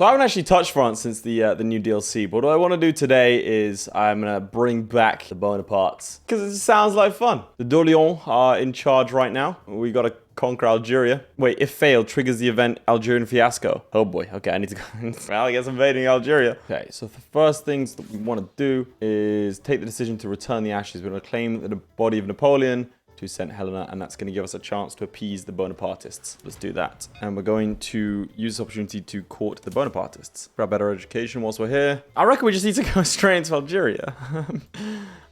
So I haven't actually touched France since the new DLC, but what I want to do today is I'm going to bring back the Bonapartes, because it sounds like fun. The d'Orléans are in charge right now. We got to conquer Algeria. Wait, if failed, triggers the event Algerian fiasco. Oh boy, okay, I need to go. Well, I guess invading Algeria. Okay, so the first things that we want to do is take the decision to return the ashes. We're going to claim the body of Napoleon to St. Helena, and that's going to give us a chance to appease the Bonapartists. Let's do that. And we're going to use this opportunity to court the Bonapartists. Grab better education whilst we're here. I reckon we just need to go straight into Algeria.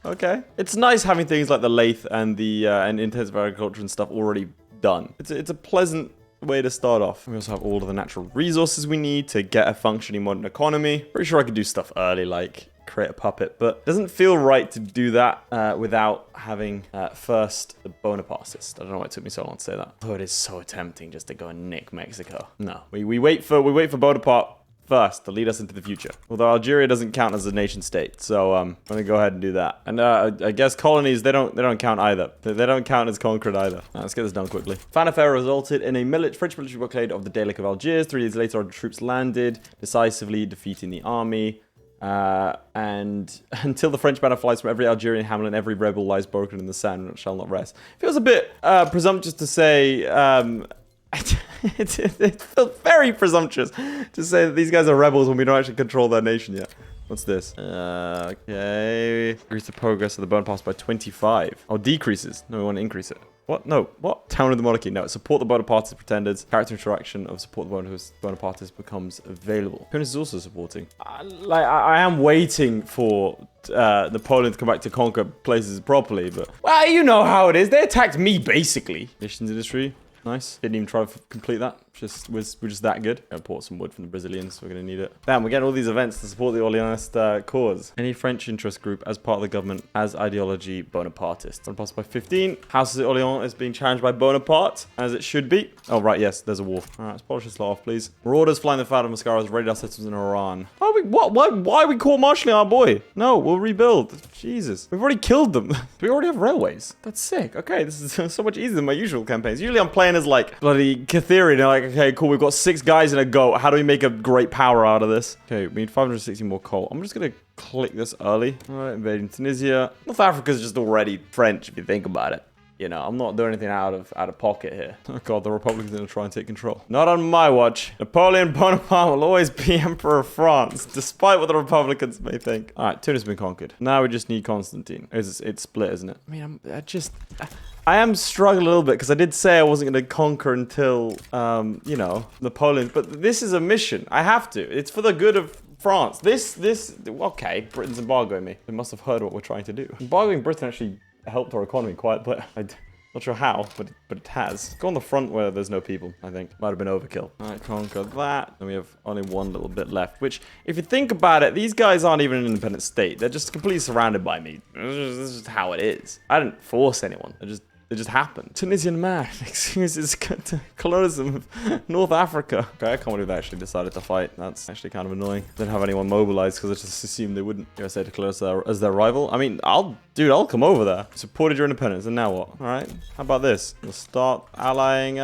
Okay. It's nice having things like the Laith and the and intensive agriculture and stuff already done. It's a pleasant way to start off. We also have all of the natural resources we need to get a functioning modern economy. Pretty sure I could do stuff early, like create a puppet, but it doesn't feel right to do that without having first the Bonapartists. I don't know why it took me so long to say that. Oh, it is so tempting just to go and nick Mexico. No, we wait for Bonaparte first to lead us into the future. Although Algeria doesn't count as a nation state, so I'm gonna go ahead and do that. And I guess colonies, they don't count either. They don't count as conquered either. Let's get this done quickly. Fanfare resulted in a French military blockade of the Dalek of Algiers. 3 days later, our troops landed, decisively defeating the army. And until the French banner flies from every Algerian hamlet, every rebel lies broken in the sand and shall not rest. Feels a bit presumptuous to say. It feels very presumptuous to say that these guys are rebels when we don't actually control their nation yet. What's this? Okay. Increase the progress of the Bonapartes by 25. Oh, decreases. No, we want to increase it. What? No. What? Town of the monarchy. No. Support the Bonapartist pretenders. Character interaction of support the Bonapartist becomes available. Tunis is also supporting. I am waiting for Napoleon to come back to conquer places properly, but well, you know how it is. They attacked me basically. Missions industry. Nice. Didn't even try to complete that. We're just that good. Gonna port some wood from the Brazilians. We're gonna need it. Damn, we're getting all these events to support the Orleanist cause. Any French interest group as part of the government as ideology Bonapartist. Bonapartist by 15. House of Orleans is being challenged by Bonaparte, as it should be. Oh, right, yes, there's a war. All right, let's polish this lot off, please. Marauders flying the flag of mascaras, raided our systems in Iran. Why are we court-martialing our boy? No, we'll rebuild. Jesus. We've already killed them. We already have railways. That's sick. Okay, this is so much easier than my usual campaigns. Usually I'm playing as like bloody Catherian, like, okay, cool, we've got 6 guys in a goat. How do we make a great power out of this? Okay, we need 560 more coal. I'm just gonna click this early. All right, invading Tunisia. North Africa's just already French if you think about it. You know, I'm not doing anything out of pocket here. Oh god, the Republicans are gonna try and take control. Not on my watch. Napoleon Bonaparte will always be Emperor of France, despite what the Republicans may think. All right, Tunis has been conquered. Now we just need Constantine. It's split, isn't it? I mean, I am struggling a little bit because I did say I wasn't going to conquer until, you know, Napoleon. But this is a mission. I have to. It's for the good of France. Okay, Britain's embargoing me. They must have heard what we're trying to do. Embargoing Britain actually helped our economy quite, but I'm not sure how, but it has. Go on the front where there's no people, I think. Might have been overkill. All right, conquer that. And we have only one little bit left, which, if you think about it, these guys aren't even an independent state. They're just completely surrounded by me. This is just how it is. I didn't force anyone. It just happened. Tunisian man excuses colonialism of North Africa. Okay, I can't believe they actually decided to fight. That's actually kind of annoying. Didn't have anyone mobilized because I just assumed they wouldn't. USA declare us as their rival. I mean, I'll come over there. Supported your independence, and now what? All right, how about this? We'll start allying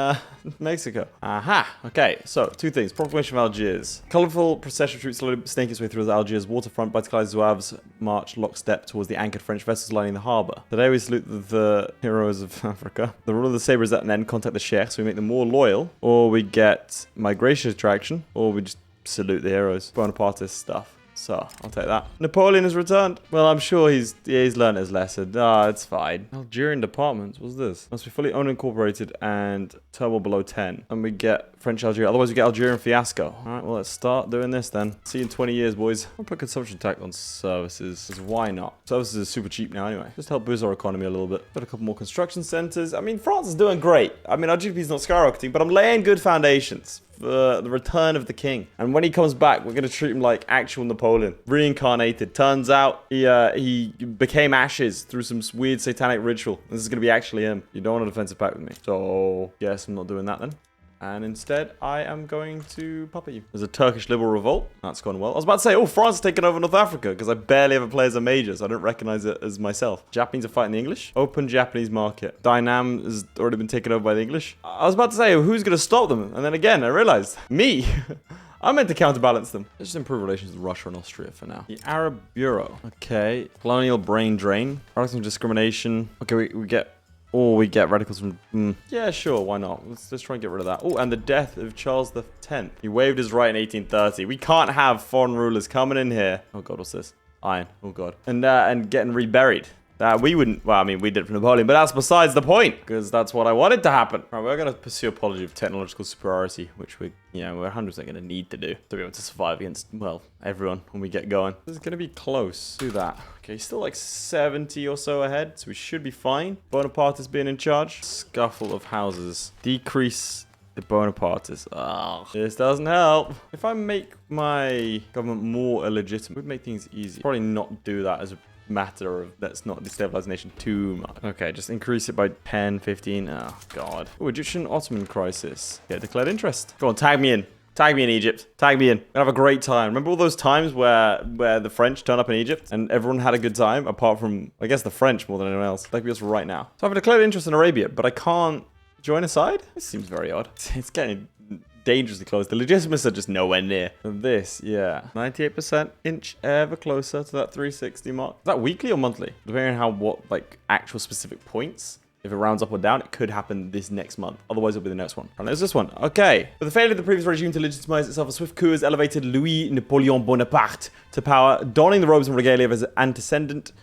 Mexico. Aha. Okay, so 2 things. Proclamation of Algiers. Colorful procession of troops slowly snaking its way through Algiers waterfront. Bicyclized Zouaves march lockstep towards the anchored French vessels lining the harbor. Today we salute the heroes of Africa. The rule of the saber is at an end. Contact the sheikh, so we make them more loyal, or we get migration attraction, or we just salute the heroes. Bonapartist stuff. So, I'll take that. Napoleon has returned. Well, I'm sure he's learned his lesson. It's fine. Algerian departments. What's this? Must be fully owned and incorporated and turbo below 10. And we get French Algeria. Otherwise, we get Algerian fiasco. All right, well, let's start doing this then. See you in 20 years, boys. I'll put consumption tax on services. Because why not? Services are super cheap now anyway. Just help boost our economy a little bit. Got a couple more construction centers. I mean, France is doing great. I mean, our GDP is not skyrocketing, but I'm laying good foundations for the return of the king. And when he comes back, we're going to treat him like actual Napoleon. Reincarnated. Turns out he became ashes through some weird satanic ritual. This is going to be actually him. You don't want a defensive pact with me. So, yes, I'm not doing that then. And instead, I am going to puppet you. There's a Turkish liberal revolt. That's gone well. I was about to say, oh, France has taken over North Africa because I barely ever play as a major, so I don't recognize it as myself. Japanese are fighting the English. Open Japanese market. Dynam has already been taken over by the English. I was about to say, who's going to stop them? And then again, I realized, me. I meant to counterbalance them. Let's just improve relations with Russia and Austria for now. The Arab Bureau. Okay. Colonial brain drain. Products of discrimination. Okay, we get... Oh, we get radicals from... yeah, sure, why not? Let's try and get rid of that. Oh, and the death of Charles X. He waived his right in 1830. We can't have foreign rulers coming in here. Oh, God, what's this? Iron. Oh, God. And getting reburied. We wouldn't... Well, I mean, we did it for Napoleon, but that's besides the point. Because that's what I wanted to happen. All right, we're going to pursue a policy of technological superiority, which we're 100% going to need to do to be able to survive against, well, everyone when we get going. This is going to be close to that. Okay, still like 70 or so ahead, so we should be fine. Bonapartists being in charge. Scuffle of houses. Decrease the Bonapartists. Oh, this doesn't help. If I make my government more illegitimate, it would make things easy. Probably not do that as a matter of let's not destabilize the nation too much. Okay, just increase it by 10, 15. Oh, God. Oh, Egyptian Ottoman crisis. Yeah, declared interest. Go on, tag me in. Tag me in Egypt. Tag me in. We're gonna have a great time. Remember all those times where the French turned up in Egypt and everyone had a good time, apart from, I guess, the French more than anyone else. Like us right now. So I've declared interest in Arabia, but I can't join a side? This seems very odd. It's getting dangerously close. The legitimists are just nowhere near. This, yeah. 98% inch ever closer to that 360 mark. Is that weekly or monthly? Depending on what, like, actual specific points. If it rounds up or down, it could happen this next month. Otherwise, it'll be the next one. And there's this one. Okay. With the failure of the previous regime to legitimize itself, a swift coup has elevated Louis Napoleon Bonaparte to power, donning the robes and regalia of his antecedent,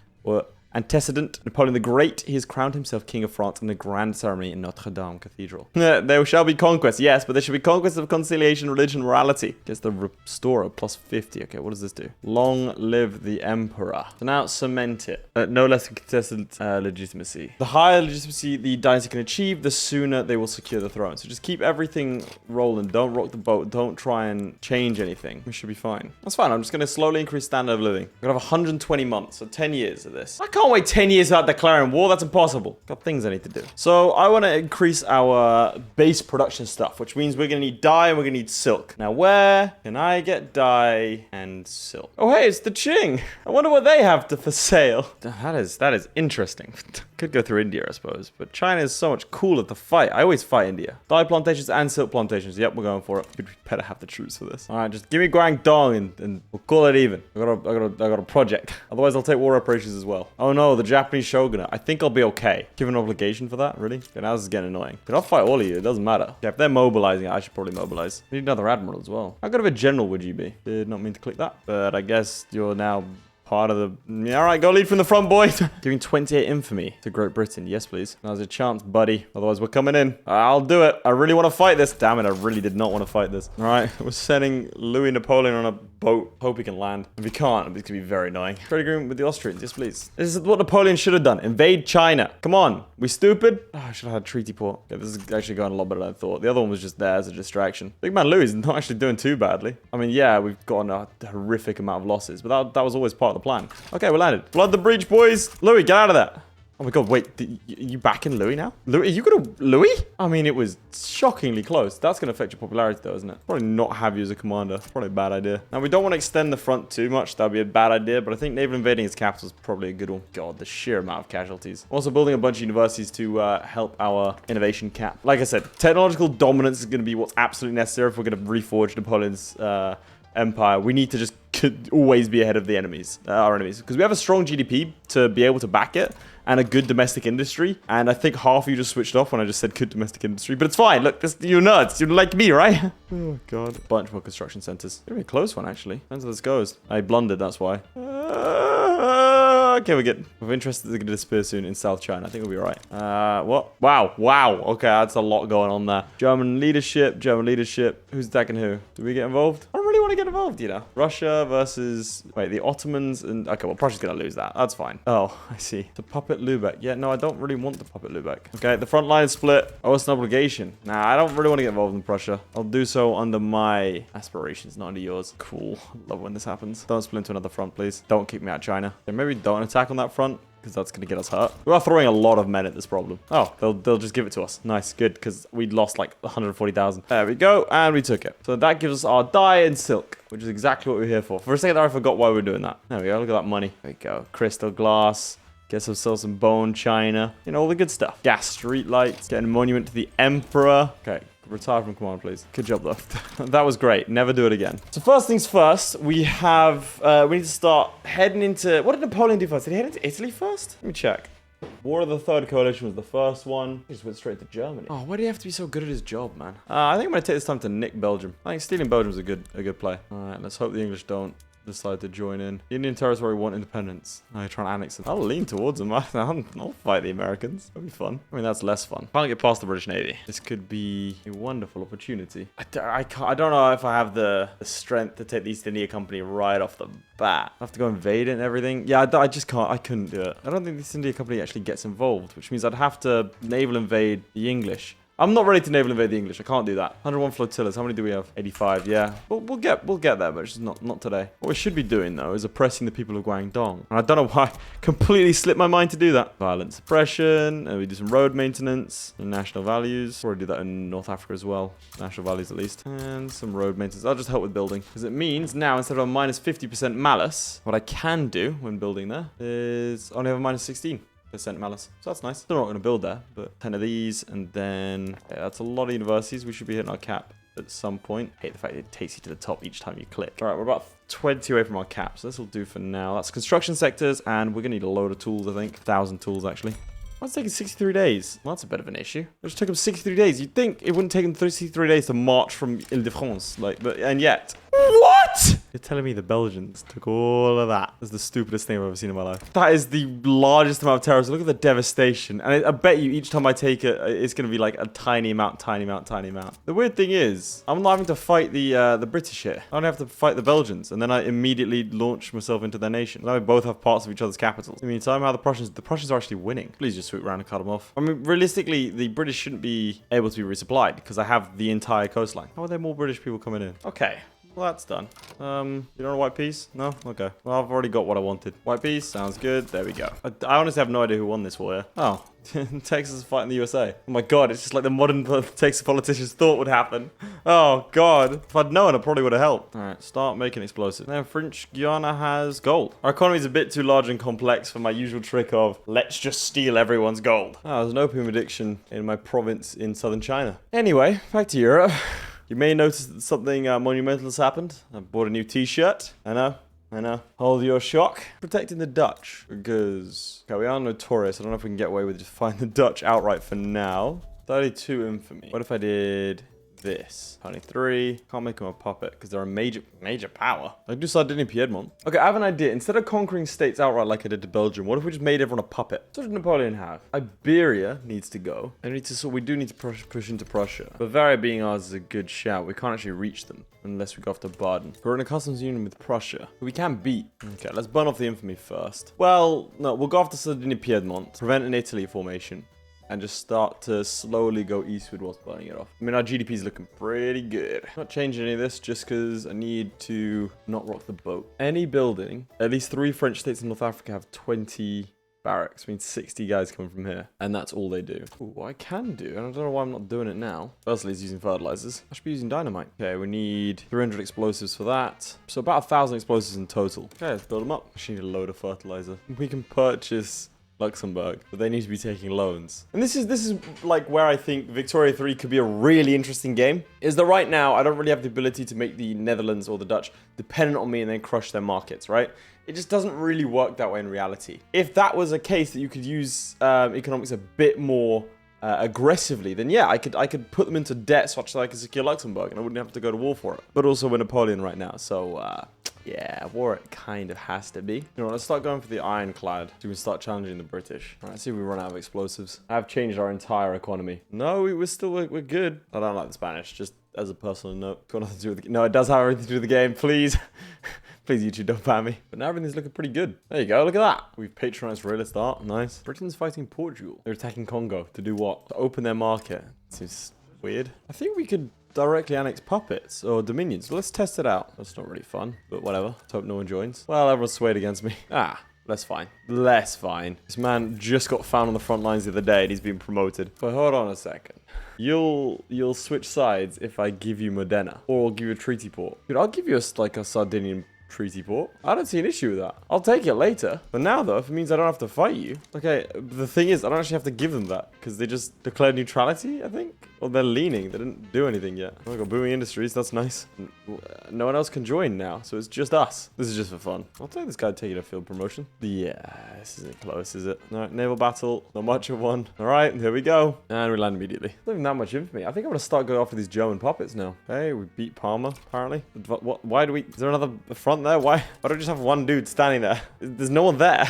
Napoleon the Great. He has crowned himself King of France in a grand ceremony in Notre Dame Cathedral. There shall be conquest, yes, but there shall be conquest of conciliation, religion, morality. Gets the Restorer plus 50. Okay, what does this do? Long live the Emperor. So now cement it. No less contested legitimacy. The higher legitimacy the dynasty can achieve, the sooner they will secure the throne. So just keep everything rolling. Don't rock the boat. Don't try and change anything. We should be fine. That's fine. I'm just going to slowly increase standard of living. We're going to have 120 months, so 10 years of this. I can't wait 10 years without declaring war. That's impossible. Got things I need to do. So I want to increase our base production stuff, which means we're going to need dye and we're going to need silk. Now, where can I get dye and silk? Oh, hey, it's the Qing. I wonder what they have for sale. That is interesting. Could go through India, I suppose, but China is so much cooler to fight. I always fight India. Dye plantations and silk plantations. Yep, we're going for it. We'd better have the troops for this. All right, just give me Guangdong and we'll call it even. I got a project. Otherwise, I'll take war operations as well. Oh no, the Japanese shogunate. I think I'll be okay. Give an obligation for that, really? Okay, now this is getting annoying. But I'll fight all of you. It doesn't matter. Yeah, if they're mobilizing, I should probably mobilize. We need another admiral as well. How good of a general would you be? Did not mean to click that, but I guess you're now part of the... Yeah, all right, go lead from the front, boys. Giving 28 infamy to Great Britain. Yes, please. Now's your chance, buddy. Otherwise, we're coming in. I'll do it. I really want to fight this. Damn it, I really did not want to fight this. All right, we're sending Louis Napoleon on a boat. Hope he can land. If he can't, it's going to be very annoying. Trade agreement with the Austrians. Yes, please. This is what Napoleon should have done. Invade China. Come on. We stupid? Oh, I should have had a treaty port. Okay, this is actually going a lot better than I thought. The other one was just there as a distraction. Big man Louis is not actually doing too badly. I mean, yeah, we've gotten a horrific amount of losses, but that was always part of the plan. Okay, we're landed. Flood the breach, boys. Louis, get out of there. Oh my god, wait. You back in Louis now? Louis, are you gonna... Louis? I mean, it was shockingly close. That's gonna affect your popularity though, isn't it? Probably not have you as a commander. Probably a bad idea. Now, we don't want to extend the front too much. That'd be a bad idea, but I think naval invading his capital is probably a good one. God, the sheer amount of casualties. Also building a bunch of universities to help our innovation cap. Like I said, technological dominance is gonna be what's absolutely necessary if we're gonna reforge Napoleon's empire. We need to just always be ahead of the enemies, our enemies, because we have a strong GDP to be able to back it and a good domestic industry. And I think half of you just switched off when I just said good domestic industry, but it's fine. Look, you're nuts. You're like me, right? Oh god, bunch more construction centers. It's gonna be a close one actually. Depends how this goes. I blundered, that's why. Okay, we're good. We're interested they're gonna disappear soon in South China. I think we'll be right. What? Wow. Okay, that's a lot going on there. German leadership. Who's attacking who? Do we get involved? I don't really want to get involved, you know. Russia versus... Wait, the Ottomans and... Okay, well, Prussia's gonna lose that. That's fine. Oh, I see. The puppet Lubeck. Yeah, no, I don't really want the puppet Lubeck. Okay, the front line is split. Oh, it's an obligation. Nah, I don't really want to get involved in Prussia. I'll do so under my aspirations, not under yours. Cool. Love when this happens. Don't split into another front, please. Don't kick me out China. Okay, maybe don't attack on that front, because that's going to get us hurt. We are throwing a lot of men at this problem. Oh, they'll just give it to us. Nice, good, because we lost like 140,000. There we go, and we took it. So that gives us our dye and silk, which is exactly what we're here for. For a second there, I forgot why we were doing that. There we go, look at that money. There we go, crystal glass. Guess we'll some bone china. You know, all the good stuff. Gas street lights. Getting a monument to the emperor. Okay, Retire from command, please. Good job, though. That was great. Never do it again. So first things first, we need to start heading into... What did Napoleon do first? Did he head into Italy first? Let me check. War of the Third Coalition was the first one. He just went straight to Germany. Oh, why do you have to be so good at his job, man? I think I'm going to take this time to nick Belgium. I think stealing Belgium is a good play. All right, let's hope the English don't decide to join in. The Indian territory want independence. They're trying to annex them. I'll lean towards them. I'll fight the Americans. That'll be fun. I mean, that's less fun. Can't get past the British Navy. This could be a wonderful opportunity. I don't know if I have the strength to take the East India Company right off the bat. I have to go invade it and everything. Yeah, I just can't. I couldn't do it. I don't think the East India Company actually gets involved, which means I'd have to naval invade the English. I'm not ready to naval invade the English. I can't do that. 101 flotillas. How many do we have? 85. Yeah. We'll get there, but it's just not today. What we should be doing though is oppressing the people of Guangdong. And I don't know why. Completely slipped my mind to do that. Violent suppression. And we do some road maintenance and national values. Already do that in North Africa as well. National values at least. And some road maintenance. I'll just help with building because it means now instead of a minus 50% malice, what I can do when building there is only have a minus 16%. Malice. So that's nice. Still not going to build there, but 10 of these, and then that's a lot of universities. We should be hitting our cap at some point. I hate the fact it takes you to the top each time you click. All right, we're about 20 away from our cap, so this will do for now. That's construction sectors, and we're going to need a load of tools, I think. 1,000 tools, actually. Why it's taking 63 days? Well, that's a bit of an issue. It just took them 63 days. You'd think it wouldn't take them 63 days to march from Ile-de-France, and yet... What? You're telling me the Belgians took all of that? That's the stupidest thing I've ever seen in my life. That is the largest amount of terrorists. Look at the devastation. And I bet you each time I take it, it's going to be like a tiny amount. The weird thing is, I'm not having to fight the British here. I only have to fight the Belgians. And then I immediately launch myself into their nation. Now we both have parts of each other's capitals. In the meantime, how the Prussians are actually winning. Please just swoop around and cut them off. I mean, realistically, the British shouldn't be able to be resupplied because I have the entire coastline. How are there more British people coming in? Okay. Well, that's done. You don't want a white piece? No? Okay. Well, I've already got what I wanted. White piece? Sounds good. There we go. I honestly have no idea who won this war here. Oh. Texas is fighting the USA. Oh my god, it's just like the modern Texas politicians thought would happen. Oh god. If I'd known, I probably would have helped. Alright, start making explosives. Now, French Guiana has gold. Our economy is a bit too large and complex for my usual trick of, let's just steal everyone's gold. Oh, there's an opium addiction in my province in southern China. Anyway, back to Europe. You may notice that something monumental has happened. I bought a new t-shirt. I know. Hold your shock. Protecting the Dutch. Because okay, we are notorious. I don't know if we can get away with just fighting the Dutch outright for now. 32 infamy. What if I did this? 23. Can't make them a puppet because they're a major power. I do Sardinia Piedmont. Okay, I have an idea. Instead of conquering states outright like I did to Belgium, what if we just made everyone a puppet? So what did Napoleon have? Iberia needs to go. And we do need to push into Prussia. Bavaria being ours is a good shout. We can't actually reach them unless we go after Baden. We're in a customs union with Prussia, who we can beat. Okay, let's burn off the infamy first. Well, no, we'll go after Sardinia Piedmont, prevent an Italy formation, and just start to slowly go eastward whilst burning it off. I mean, our GDP is looking pretty good. Not changing any of this just because I need to not rock the boat. Any building, at least 3 French states in North Africa have 20 barracks. I mean, 60 guys coming from here. And that's all they do. Ooh, I can do. And I don't know why I'm not doing it now. Firstly, it's using fertilizers. I should be using dynamite. Okay, we need 300 explosives for that. So about 1,000 explosives in total. Okay, let's build them up. I just need a load of fertilizer. We can purchase Luxembourg, but they need to be taking loans. And this is like where I think Victoria 3 could be a really interesting game, is that right now I don't really have the ability to make the Netherlands or the Dutch dependent on me and then crush their markets, right? It just doesn't really work that way in reality. If that was a case that you could use economics a bit more aggressively, then yeah, I could put them into debt such that I could secure Luxembourg and I wouldn't have to go to war for it. But also with Napoleon right now, so yeah, war it kind of has to be. You know, let's start going for the ironclad so we can start challenging the British. All right, see if we run out of explosives. I've changed our entire economy. No, we're good. I don't like the Spanish, just as a personal note. It's got nothing to do with the No, it does have everything to do with the game, please. Please, YouTube, don't ban me. But now everything's looking pretty good. There you go, look at that. We've patronized realist art, nice. Britain's fighting Portugal. They're attacking Congo to do what? To open their market. Seems weird. I think we could directly annex puppets or dominions. Let's test it out. That's not really fun, but whatever. Let's hope no one joins. Well, everyone's swayed against me. Less fine. Less fine. This man just got found on the front lines the other day and he's been promoted. But hold on a second. You'll switch sides if I give you Modena or I'll give you a treaty port. Dude, I'll give you a Sardinian treaty port. I don't see an issue with that. I'll take it later. But now, though, if it means I don't have to fight you. Okay, the thing is, I don't actually have to give them that because they just declared neutrality, I think. Well, they're leaning. They didn't do anything yet. Oh, I got booming industries. That's nice. No one else can join now, so it's just us. This is just for fun. I'll take this guy taking a field promotion. Yeah, this isn't close, is it? No, naval battle. Not much of one. All right, here we go. And we land immediately. Not even that much infamy. I think I'm going to start going after these German puppets now. Okay, we beat Parma, apparently. What? Why do we... Is there another front there? Why don't we just have one dude standing there? There's no one there.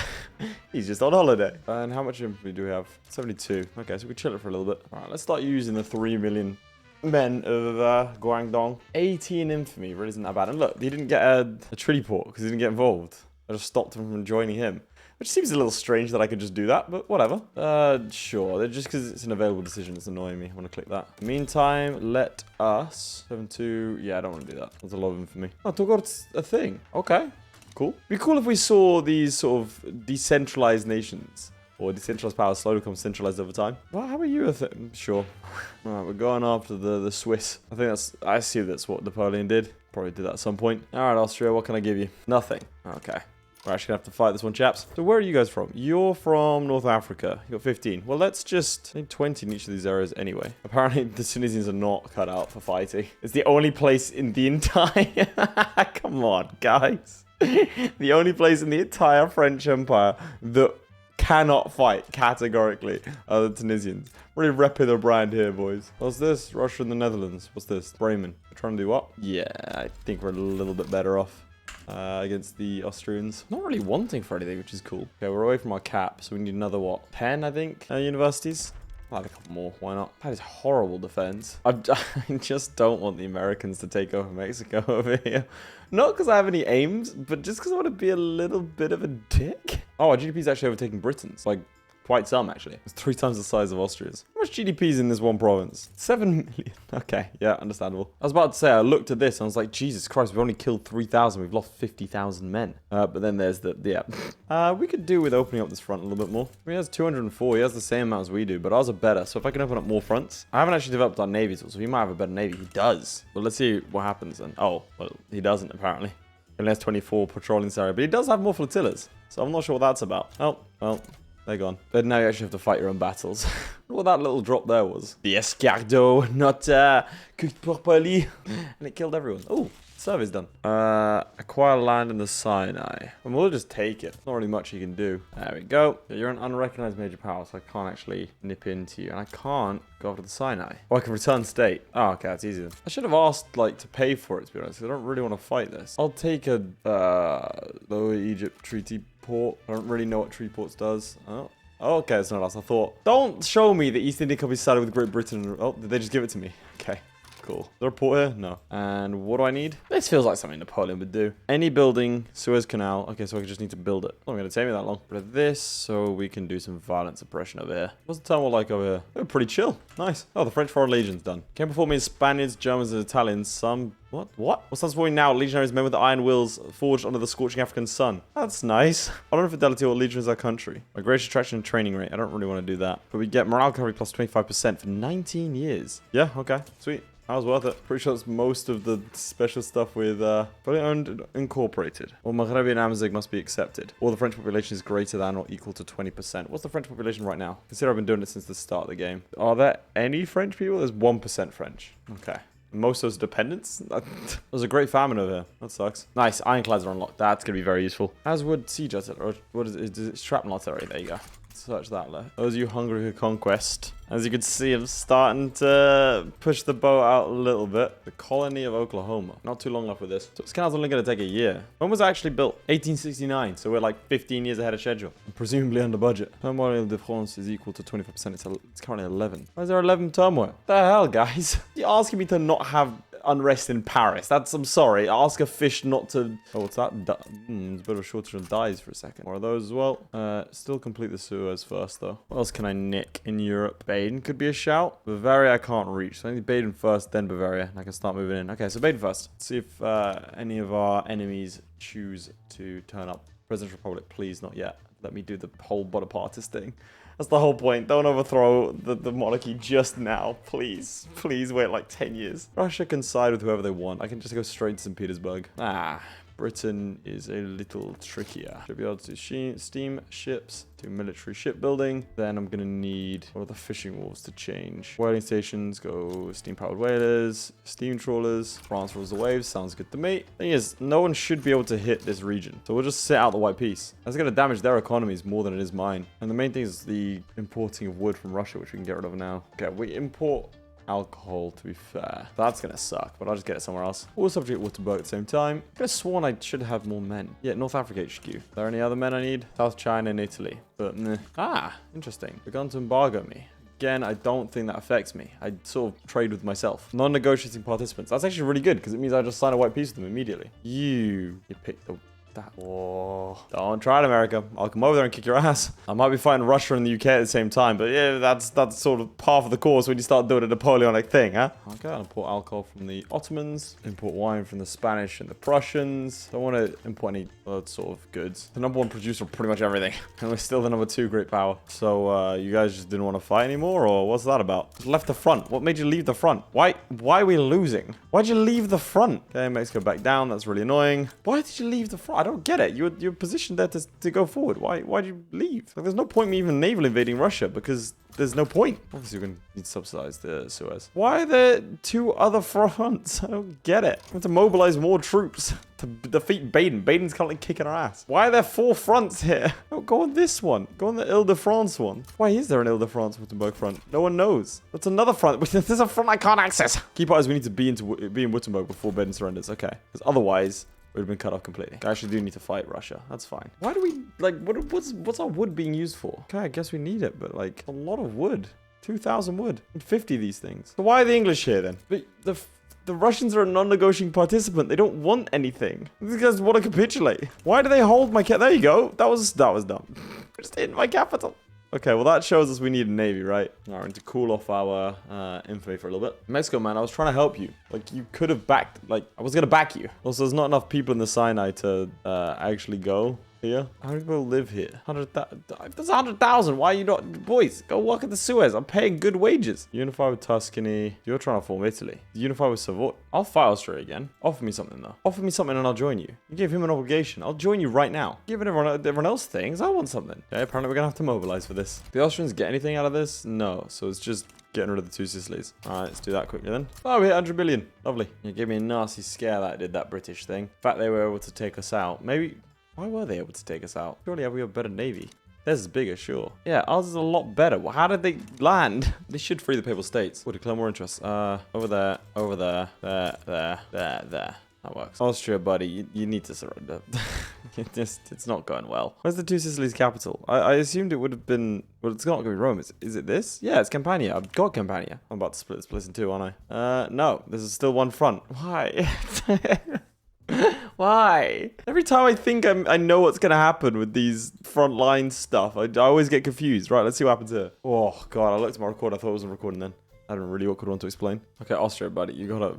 He's just on holiday. And how much infamy do we have? 72. Okay, so we chill it for a little bit. All right, let's start using the 3 million men of Guangdong. 18 infamy really isn't that bad. And look, he didn't get a treaty port because he didn't get involved. I just stopped him from joining him. Which seems a little strange that I could just do that, but whatever. Sure. Just because it's an available decision, it's annoying me. I want to click that. Meantime, let us... 7-2... Yeah, I don't want to do that. That's a lot of infamy. Oh, Torgor's a thing. Okay. Cool. It'd be cool if we saw these sort of decentralized nations. Or decentralized powers slowly become centralized over time. Well, how are you a thing? Sure. Alright, we're going after the Swiss. I assume that's what Napoleon did. Probably did that at some point. Alright, Austria, what can I give you? Nothing. Okay. We're actually going to have to fight this one, chaps. So where are you guys from? You're from North Africa. You got 15. Well, let's just... I need 20 in each of these areas anyway. Apparently, the Tunisians are not cut out for fighting. It's the only place in the entire... Come on, guys. The only place in the entire French Empire that cannot fight categorically are the Tunisians. Really repping their brand here, boys. What's this? Russia and the Netherlands. What's this? Bremen. We're trying to do what? Yeah, I think we're a little bit better off. Against the Austrians. Not really wanting for anything, which is cool. Okay, we're away from our cap, so we need another, what, 10, I think, universities? I'll add a couple more. Why not? That is horrible defense. I just don't want the Americans to take over Mexico over here. Not because I have any aims, but just because I want to be a little bit of a dick. Oh, our GDP is actually overtaking Britain's. Like, quite some, actually. It's 3 times the size of Austria's. How much GDP is in this one province? 7 million. Okay, yeah, understandable. I was about to say, I looked at this and I was like, Jesus Christ, we've only killed 3,000. We've lost 50,000 men. But then there's the, yeah. We could do with opening up this front a little bit more. He has 204. He has the same amount as we do, but ours are better. So if I can open up more fronts. I haven't actually developed our navy tools, so he might have a better navy. He does. Well, let's see what happens then. Oh, well, he doesn't, apparently. He only has 24 patrolling this area, but he does have more flotillas. So I'm not sure what that's about. Oh, well. They're gone. But now you actually have to fight your own battles. What that little drop there was. The escargot, not cooked properly. And it killed everyone. Oh, survey's done. Acquire land in the Sinai. And we'll just take it. Not really much you can do. There we go. You're an unrecognized major power, so I can't actually nip into you. And I can't go after the Sinai. Oh, I can return state. Oh, okay, that's easy then. I should have asked, like, to pay for it, to be honest. I don't really want to fight this. I'll take a Lower Egypt treaty port. I don't really know what treaty ports does. Oh. Okay, it's not us. I thought. Don't show me the East India Company sided with Great Britain. Oh, did they just give it to me? Okay. Cool. Is there a port here? No. And what do I need? This feels like something Napoleon would do. Any building, Suez Canal. Okay, so I just need to build it. Not going to take me that long. But this, so we can do some violent suppression over here. What's the turmoil like over here? They're pretty chill. Nice. Oh, the French Foreign Legion's done. Came before me as Spaniards, Germans, and Italians. Some... What? What stands for me now? Legionaries, men with iron wills, forged under the scorching African sun. That's nice. Honor and fidelity or legion is our country. Migration, attraction, and training rate. I don't really want to do that. But we get morale recovery plus 25% for 19 years. Yeah, okay. Sweet. That was worth it. Pretty sure it's most of the special stuff with fully owned and incorporated. Or Maghrebi and Amazigh must be accepted. Or the French population is greater than or equal to 20%. What's the French population right now? Consider I've been doing it since the start of the game. Are there any French people? There's 1% French. Okay. Most of those dependents? There's a great famine over here. That sucks. Nice. Ironclads are unlocked. That's going to be very useful. As would siege artillery. Or what is it? Is it shrapnel artillery? There you go. Search that there. Those of you hungry for conquest. As you can see, I'm starting to push the boat out a little bit. The colony of Oklahoma. Not too long left with this. So this canal's only going to take a year. When was it actually built? 1869. So we're like 15 years ahead of schedule. And presumably under budget. Turmoil de France is equal to 25%. It's currently 11. Why is there 11 turmoil? What the hell, guys? You're asking me to not have unrest in Paris. I'm sorry. Ask a fish not to... Oh, what's that? There's a bit of a shortage of dyes for a second. More of those as well. Still complete the Suez first, though. What else can I nick in Europe? Baden could be a shout. Bavaria I can't reach. So I need Baden first, then Bavaria. And I can start moving in. Okay, so Baden first. Let's see if any of our enemies choose to turn up. President's Republic, please, not yet. Let me do the whole Bonapartist thing. That's the whole point. Don't overthrow the monarchy just now. Please. Please wait like 10 years. Russia can side with whoever they want. I can just go straight to St. Petersburg. Ah, Britain is a little trickier. Should be able to do steam ships, do military shipbuilding. Then I'm going to need all the fishing wharves to change. Whaling stations, go steam-powered whalers, steam trawlers. France rules the waves, sounds good to me. Thing is, no one should be able to hit this region. So we'll just sit out the white peace. That's going to damage their economies more than it is mine. And the main thing is the importing of wood from Russia, which we can get rid of now. Okay, we import alcohol, to be fair. That's gonna suck, but I'll just get it somewhere else. All subject Württemberg at the same time. I could have sworn I should have more men. Yeah, North Africa HQ. Are there any other men I need? South China and Italy. But meh. Ah, interesting. Begun to embargo me. Again, I don't think that affects me. I sort of trade with myself. Non-negotiating participants. That's actually really good because it means I just sign a white peace with them immediately. You picked the... That. Oh, don't try it, America. I'll come over there and kick your ass. I might be fighting Russia and the UK at the same time, but yeah, that's sort of par for the course when you start doing a Napoleonic thing, huh? Okay, I'll import alcohol from the Ottomans, import wine from the Spanish and the Prussians. Don't want to import any other sort of goods. The number one producer of pretty much everything, and we're still the number 2 great power. So you guys just didn't want to fight anymore, or what's that about? Left the front. What made you leave the front? Why are we losing? Why'd you leave the front? Okay, Mexico back down. That's really annoying. Why did you leave the front? I don't get it. You're positioned there to go forward. Why'd you leave? Like, there's no point in me even naval invading Russia because there's no point. Obviously, we're going to need to subsidize the Suez. Why are there 2 other fronts? I don't get it. We have to mobilize more troops to defeat Baden. Baden's currently kicking our ass. Why are there 4 fronts here? Oh, go on this one. Go on the Ile-de-France one. Why is there an Ile-de-France Württemberg front? No one knows. That's another front. There's a front I can't access. Keep eyes. We need to be in Württemberg before Baden surrenders. Okay. Because otherwise... would have been cut off completely. I actually do need to fight Russia. That's fine. Why do we, like, what's our wood being used for? Okay, I guess we need it, but, like, a lot of wood. 2,000 wood. And 50 of these things. So why are the English here, then? But the Russians are a non-negotiating participant. They don't want anything. These guys want to capitulate. Why do they hold my There you go. That was dumb. Just in my capital. Okay, well, that shows us we need a navy, right? All right, to cool off our infamy for a little bit. Mexico, man, I was trying to help you. Like, you could have backed... Like, I was going to back you. Also, there's not enough people in the Sinai to actually go here. How many people live here? 100,000. There's 100,000. Why are you not... Boys, go work at the Suez. I'm paying good wages. Unify with Tuscany. You're trying to form Italy. Unify with Savoy. I'll fight Austria again. Offer me something, though. Offer me something and I'll join you. You gave him an obligation. I'll join you right now. Giving everyone else things. I want something. Okay, apparently we're going to have to mobilize for this. The Austrians get anything out of this? No. So it's just... getting rid of the 2 Sicilies. All right, let's do that quickly then. Oh, we hit 100 billion. Lovely. You gave me a nasty scare that did that British thing. In fact, they were able to take us out. Maybe... Why were they able to take us out? Surely we have a better navy. Theirs is bigger, sure. Yeah, ours is a lot better. Well, how did they land? They should free the Papal States. Oh, declare more interest. Over there, there. That works. Austria, buddy, you need to surrender. It's not going well. Where's the 2 Sicilies capital? I assumed it would have been... Well, it's not going to be Rome. Is it this? Yeah, it's Campania. I've got Campania. I'm about to split this place in 2, aren't I? No, this is still one front. Why? Why? Every time I think I know what's going to happen with these frontline stuff, I always get confused. Right, let's see what happens here. Oh, God, I looked at my record. I thought it wasn't recording then. I don't really awkward one to explain. Okay, Austria, buddy, you gotta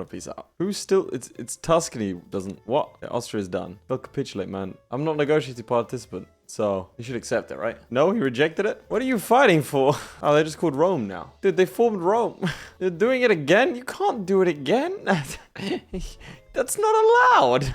peace out. Who's still? It's Tuscany doesn't. What? Yeah, Austria's done. They'll capitulate, man. I'm not a negotiating participant, so you should accept it, right? No, he rejected it. What are you fighting for? Oh, they're just called Rome now, dude. They formed Rome. They're doing it again. You can't do it again. That's not allowed.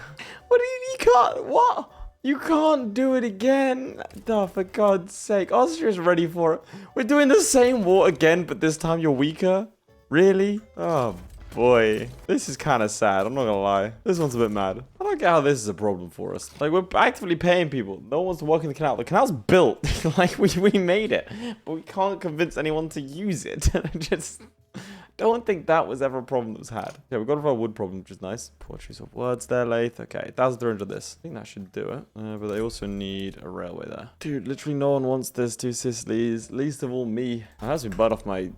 What do you can't? What? You can't do it again. Oh, for God's sake. Austria's ready for it. We're doing the same war again, but this time you're weaker? Really? Oh, boy. This is kind of sad. I'm not going to lie. This one's a bit mad. I don't get how this is a problem for us. Like, we're actively paying people. No one wants to work in the canal. The canal's built. Like, we made it. But we can't convince anyone to use it. I just... don't think that was ever a problem that was had. Yeah, we got rid of our wood problem, which is nice. Poor choice of words there, Laith. Okay, 1,300 of this. I think that should do it. But they also need a railway there. Dude, literally no one wants this 2 Sicilies. Least of all me. I has been burned off my...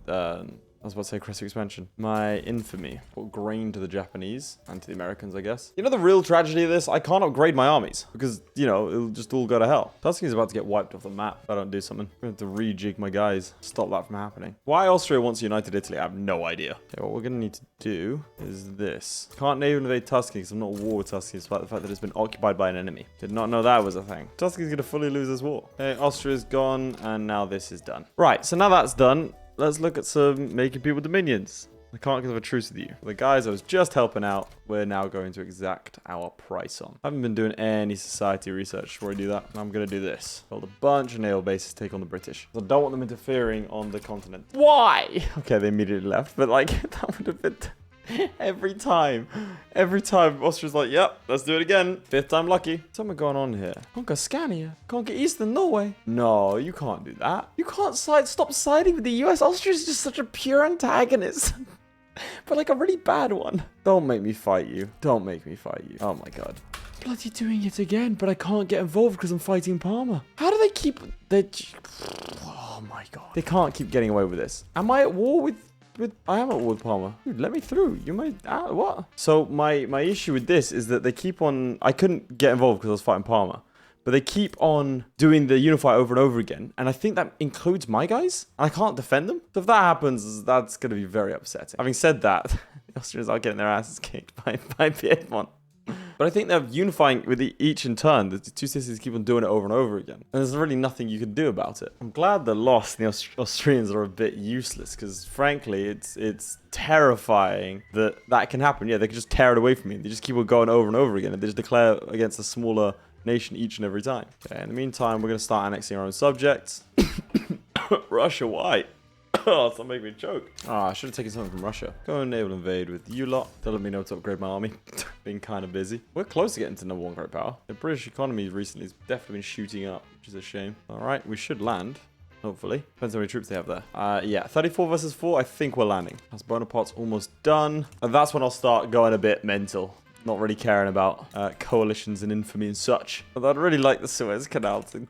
I was about to say aggressive expansion. My infamy. Brought grain to the Japanese and to the Americans, I guess. You know the real tragedy of this? I can't upgrade my armies because, you know, it'll just all go to hell. Tuscany's about to get wiped off the map if I don't do something. I'm going to have to rejig my guys. Stop that from happening. Why Austria wants United Italy, I have no idea. Okay, what we're going to need to do is this. Can't naval invade Tuscany because I'm not at war with Tuscany despite the fact that it's been occupied by an enemy. Did not know that was a thing. Tuscany's going to fully lose this war. Okay, Austria's gone and now this is done. Right, so now that's done. Let's look at some making people dominions. I can't give a truce with you. The guys I was just helping out, we're now going to exact our price on. I haven't been doing any society research before I do that. I'm going to do this. Build a bunch of naval bases, take on the British. I don't want them interfering on the continent. Why? Okay, they immediately left, but like, that would have been... Every time Austria's like, yep, let's do it again. 5th time lucky. Something going on here. Conquer Scania. Conquer Eastern Norway. No, you can't do that. You can't stop siding with the US. Austria's just such a pure antagonist. But like a really bad one. Don't make me fight you. Don't make me fight you. Oh my god. Bloody doing it again, but I can't get involved because I'm fighting Parma. How do they keep... Oh my god. They can't keep getting away with this. Am I at war with... I am at war with Parma. Dude, let me through. You might... what? So my issue with this is that they keep on... I couldn't get involved because I was fighting Parma. But they keep on doing the unify over and over again. And I think that includes my guys. And I can't defend them. So if that happens, that's going to be very upsetting. Having said that, the Austrians are getting their asses kicked by Piedmont. But I think they're unifying with each in turn. The two cities keep on doing it over and over again. And there's really nothing you can do about it. I'm glad they're lost and the Austrians are a bit useless. Because frankly, it's terrifying that can happen. Yeah, they can just tear it away from me. They just keep on going over and over again. And they just declare against a smaller nation each and every time. Okay, in the meantime, we're going to start annexing our own subjects. Russia, why? Oh, it's not making me choke. Ah, I should have taken something from Russia. Go and naval invade with you lot. Don't let me know to upgrade my army. Being kind of busy. We're close to getting to number 1 great power. The British economy recently has definitely been shooting up, which is a shame. All right, we should land. Hopefully. Depends how many troops they have there. Yeah, 34 versus 4. I think we're landing. That's Bonaparte's almost done. And that's when I'll start going a bit mental. Not really caring about coalitions and infamy and such. But I'd really like the Suez Canal to...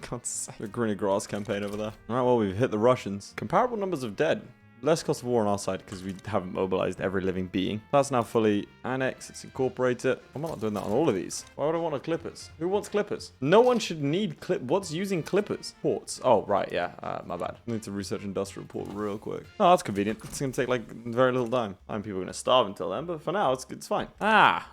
God's sake. The Green Grass campaign over there. Alright, well, we've hit the Russians. Comparable numbers of dead. Less cost of war on our side because we haven't mobilized every living being. That's now fully annexed. Let's incorporate it. I'm not doing that on all of these. Why would I want a clippers? Who wants clippers? No one should need what's using clippers? Ports. Oh, right. Yeah. My bad. I need to research industrial port real quick. Oh, that's convenient. It's going to take like very little time. People are going to starve until then, but for now, it's fine.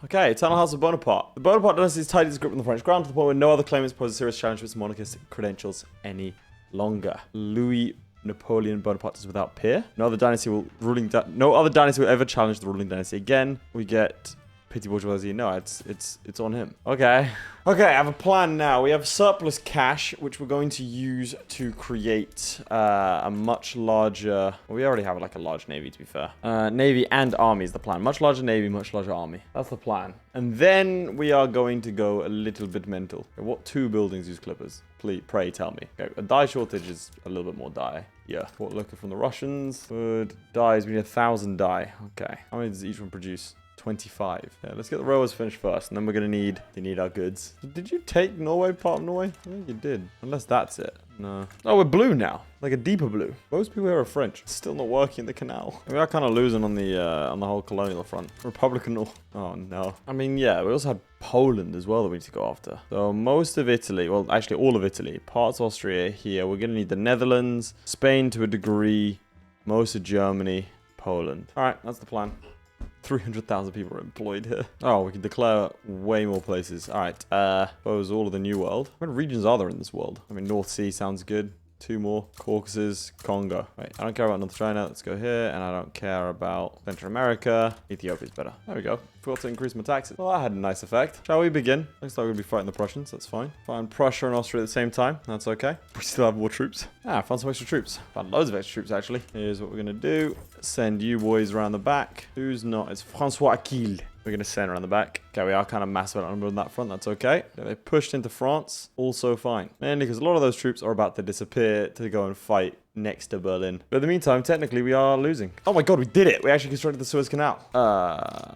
Okay. Eternal House of Bonaparte. The Bonaparte dynasty is tied its grip on the French ground to the point where no other claimants pose a serious challenge to its monarchistic credentials any longer. Louis Napoleon Bonaparte is without peer. No other dynasty will ever challenge the ruling dynasty again. We get petty bourgeoisie. No, it's on him. Okay. Okay, I have a plan now. We have surplus cash, which we're going to use to create a much larger... Well, we already have like a large navy, to be fair. Navy and army is the plan. Much larger navy, much larger army. That's the plan. And then we are going to go a little bit mental. Okay, what 2 buildings use clippers? Please, pray tell me. Okay, a dye shortage is a little bit more dye. Yeah. What looking from the Russians? Good. Dyes, we need 1,000 dye. Okay. How many does each one produce? 25. Yeah, let's get the rowers finished first, and then we're gonna need our goods. Did you take Norway, part of Norway? I think you did. Unless that's it. No. Oh, we're blue now. Like a deeper blue. Most people here are French. Still not working the canal. We are kind of losing on the whole colonial front. Republican. Oh no. I mean, yeah, we also had Poland as well that we need to go after. So most of Italy, well, actually all of Italy, parts of Austria here. We're gonna need the Netherlands, Spain to a degree, most of Germany, Poland. All right, that's the plan. 300,000 people are employed here. Oh, we can declare way more places. All right, suppose all of the New World. What regions are there in this world? I mean, North Sea sounds good. 2 more. Caucasus, Congo. Wait, I don't care about North China. Let's go here. And I don't care about Central America. Ethiopia's better. There we go. Forgot to increase my taxes. Well, that had a nice effect. Shall we begin? Looks like we'll be fighting the Prussians. That's fine. Fighting Prussia and Austria at the same time. That's okay. We still have more troops. I found some extra troops. Found loads of extra troops, actually. Here's what we're going to do. Send you boys around the back. Who's not? It's Francois Aquile. We're going to send around the back. Okay, we are kind of massive on that front. That's okay. Yeah, they pushed into France. Also fine. Mainly because a lot of those troops are about to disappear to go and fight next to Berlin. But in the meantime, technically, we are losing. Oh my god, we did it. We actually constructed the Suez Canal.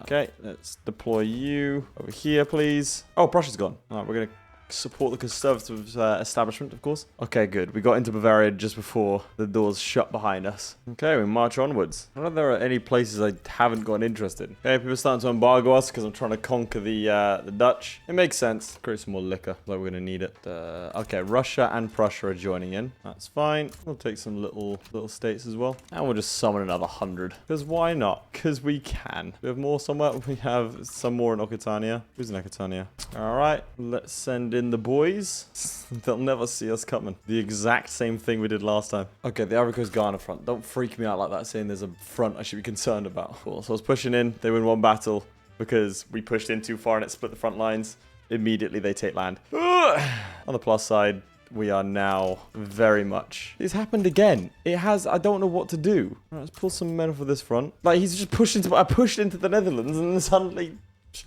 Okay, let's deploy you over here, please. Oh, Prussia's gone. All right, we're going to support the conservative establishment, of course. Okay, good. We got into Bavaria just before the doors shut behind us. Okay, we march onwards. I don't know if there are any places I haven't got interested. Okay, people are starting to embargo us because I'm trying to conquer the Dutch. It makes sense. Create some more liquor. Like we're going to need it. Okay, Russia and Prussia are joining in. That's fine. We'll take some little states as well. And we'll just summon another 100. Because why not? Because we can. We have more somewhere. We have some more in Occitania. Who's in Occitania? All right. Let's send in in the boys. They'll never see us coming. The exact same thing we did last time. Okay, the Aeryka's gone in front. Don't freak me out like that, saying there's a front I should be concerned about. Cool, so I was pushing in. They win one battle because we pushed in too far and it split the front lines. Immediately, they take land. On the plus side, we are now very much... It's happened again. It has... I don't know what to do. All right, let's pull some men off of this front. Like, he's just pushed into... I pushed into the Netherlands and then suddenly...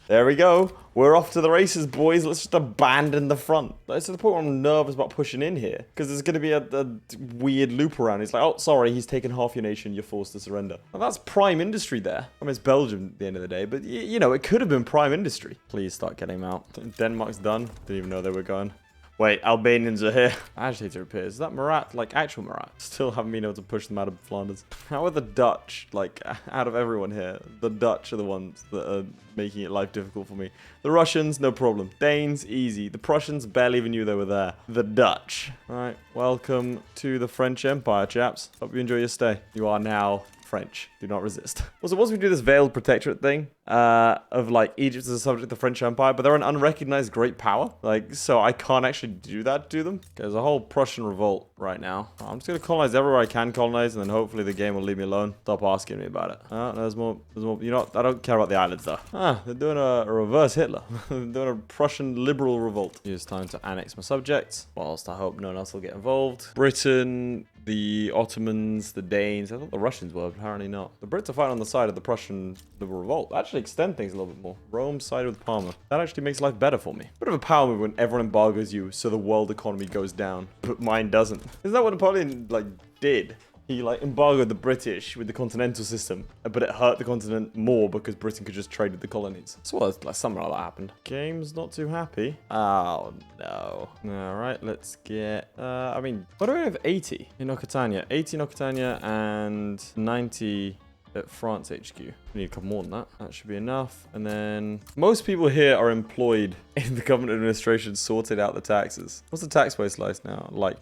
There we go. We're off to the races, boys. Let's just abandon the front. It's to the point where I'm nervous about pushing in here. Because there's going to be a weird loop around. He's like, oh, sorry, he's taken half your nation. You're forced to surrender. Well, that's prime industry there. I mean, it's Belgium at the end of the day. But, you know, it could have been prime industry. Please start getting him out. Denmark's done. Didn't even know they were going. Wait, Albanians are here. Agitator appears. Is that Murat, like actual Murat? Still haven't been able to push them out of Flanders. How are the Dutch, like, out of everyone here, the Dutch are the ones that are making it life difficult for me. The Russians, no problem. Danes, easy. The Prussians, barely even knew they were there. The Dutch. All right, welcome to the French Empire, chaps. Hope you enjoy your stay. You are now French. Do not resist. Also, once we do this veiled protectorate thing, of like Egypt as a subject of the French Empire, but they're an unrecognized great power. Like, so I can't actually do that to them. There's a whole Prussian revolt right now. I'm just going to colonize everywhere I can colonize, and then hopefully the game will leave me alone. Stop asking me about it. There's more. You know what? I don't care about the islands though. They're doing a reverse Hitler. They're doing a Prussian liberal revolt. It's time to annex my subjects. Whilst I hope no one else will get involved. Britain, the Ottomans, the Danes. I thought the Russians were, but apparently not. The Brits are fighting on the side of the Prussian liberal revolt. Actually extend things a little bit more. Rome sided with Parma. That actually makes life better for me. Bit of a power move when everyone embargoes you, so the world economy goes down, but mine doesn't. Isn't that what Napoleon, like, did? He, like, embargoed the British with the continental system, but it hurt the continent more because Britain could just trade with the colonies. So, well, like, something like that happened. Game's not too happy. Oh, no. All right, let's get... I mean, what do we have? 80 in Occitania. 80 in Occitania and 90... at France HQ. We need a couple more than that. That should be enough. And then most people here are employed in the government administration, sorted out the taxes. What's the tax base like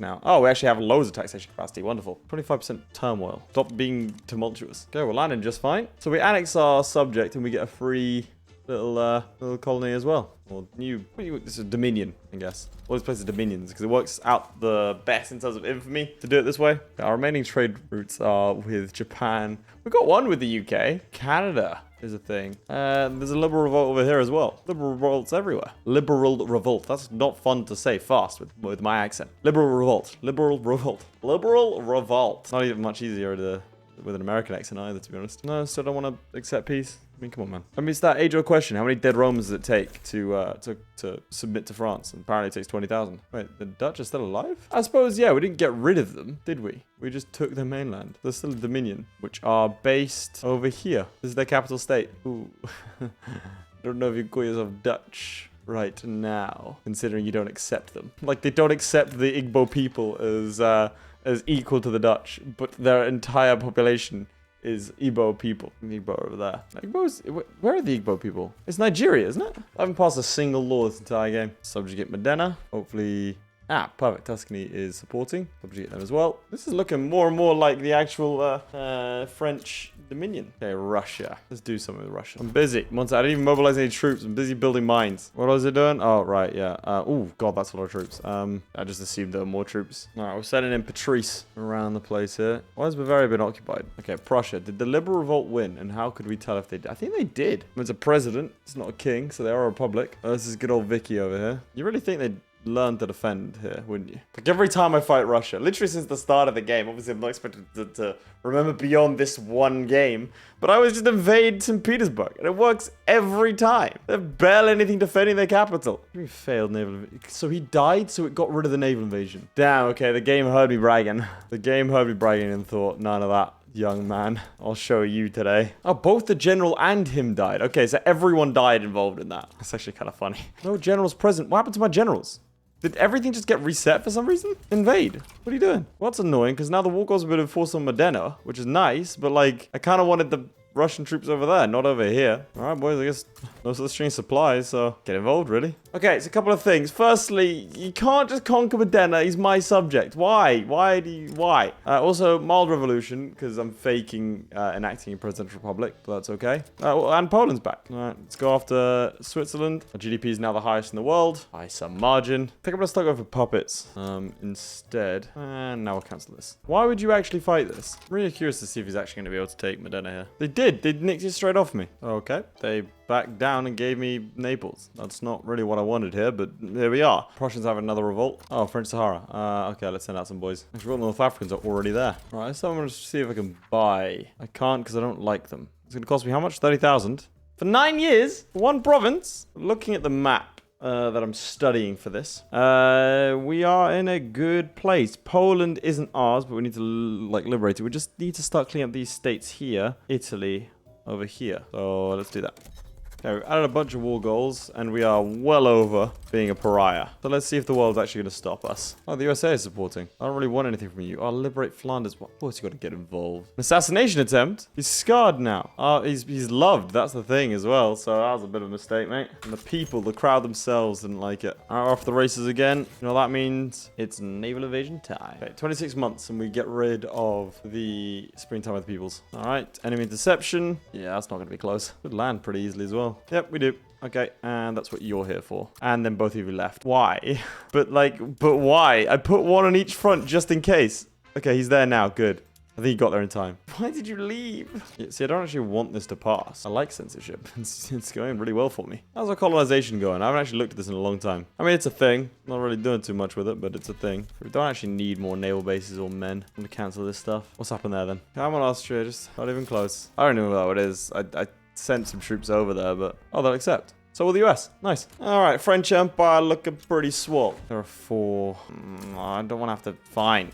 now? Oh, we actually have loads of taxation capacity. Wonderful. 25% turmoil. Stop being tumultuous. Okay, we're landing just fine. So we annex our subject and we get a free little colony as well. Or new, this is Dominion, I guess. All these places are Dominions because it works out the best in terms of infamy to do it this way. Our remaining trade routes are with Japan. We've got one with the UK. Canada is a thing. There's a liberal revolt over here as well. Liberal revolts everywhere. Liberal revolt. That's not fun to say fast with my accent. Liberal revolt. Liberal revolt. Liberal revolt. Not even much easier with an American accent either, to be honest. No, still don't want to accept peace. I mean, come on, man. I mean, it's that age-old question. How many dead Romans does it take to submit to France? And apparently it takes 20,000. Wait, the Dutch are still alive? I suppose, yeah, we didn't get rid of them, did we? We just took their mainland. They're still a Dominion, which are based over here. This is their capital state. Ooh. Don't know if you call yourself Dutch right now, considering you don't accept them. Like, they don't accept the Igbo people as equal to the Dutch, but their entire population is Igbo people. Igbo over there. Where are the Igbo people? It's Nigeria, isn't it? I haven't passed a single law this entire game. Subjugate Modena. Hopefully... perfect. Tuscany is supporting. Subjugate them as well. This is looking more and more like the actual French Dominion. Okay, Russia. Let's do something with Russia. I'm busy. I didn't even mobilize any troops. I'm busy building mines. What was it doing? Oh, right, yeah. Oh, God, that's a lot of troops. I just assumed there were more troops. All right, we're sending in Patrice around the place here. Why has Bavaria been occupied? Okay, Prussia. Did the Liberal Revolt win? And how could we tell if they did? I think they did. It's a president. It's not a king, so they are a republic. Oh, this is good old Vicky over here. You really think they'd learn to defend here, wouldn't you? Like every time I fight Russia, literally since the start of the game, obviously I'm not expected to remember beyond this one game, but I always just invade St. Petersburg, and it works every time. They have barely anything defending their capital. We failed naval invasion. So he died, so it got rid of the naval invasion. Damn, okay, the game heard me bragging. The game heard me bragging and thought, none of that. Young man, I'll show you today. Oh, both the general and him died. Okay, so everyone died involved in that. That's actually kind of funny. No generals present. What happened to my generals? Did everything just get reset for some reason? Invade. What are you doing? Well, that's annoying, because now the war goes a bit of force on Modena, which is nice, but, like, I kind of wanted the Russian troops over there, not over here. All right, boys, I guess no such string supplies, so get involved, really. Okay, it's a couple of things. Firstly, you can't just conquer Modena. He's my subject. Why? Why? Also, mild revolution, because I'm faking enacting a presidential republic, but that's okay. And Poland's back. All right, let's go after Switzerland. Our GDP is now the highest in the world by some margin. I think I'm going to start going for puppets instead. And now we'll cancel this. Why would you actually fight this? I'm really curious to see if he's actually going to be able to take Modena here. They did. They nicked it straight off me. Okay. They backed down and gave me Naples. That's not really what I wanted here, but there we are. Prussians have another revolt. Oh, French Sahara. Okay, let's send out some boys. Actually, all the North Africans are already there. All right, so I'm going to see if I can buy. I can't because I don't like them. It's going to cost me how much? 30,000? For 9 years? One province? Looking at the map that I'm studying for this, we are in a good place. Poland isn't ours, but we need to liberate it. We just need to start cleaning up these states here. Italy over here. So let's do that. Okay, we've added a bunch of war goals, and we are well over being a pariah. So let's see if the world's actually going to stop us. Oh, the USA is supporting. I don't really want anything from you. I'll liberate Flanders. Of course you got to get involved. An assassination attempt? He's scarred now. He's loved. That's the thing as well. So that was a bit of a mistake, mate. And the people, the crowd themselves didn't like it. All right, off the races again. You know what that means? It's naval invasion time. Okay, 26 months, and we get rid of the springtime of the peoples. All right, enemy interception. Yeah, that's not going to be close. Could land pretty easily as well. Yep, we do. Okay, and that's what you're here for. And then both of you left. Why? but why? I put one on each front just in case. Okay, he's there now. Good. I think he got there in time. Why did you leave? Yeah, see, I don't actually want this to pass. I like censorship. It's going really well for me. How's our colonization going? I haven't actually looked at this in a long time. I mean, it's a thing. Not really doing too much with it, but it's a thing. We don't actually need more naval bases or men. I'm going to cancel this stuff. What's happened there then? Come on, Austria. Just not even close. I don't know what it is. I sent some troops over there, but... Oh, they'll accept. So will the US. Nice. All right, French Empire looking pretty swole. There are 4. I don't want to have to... Fine.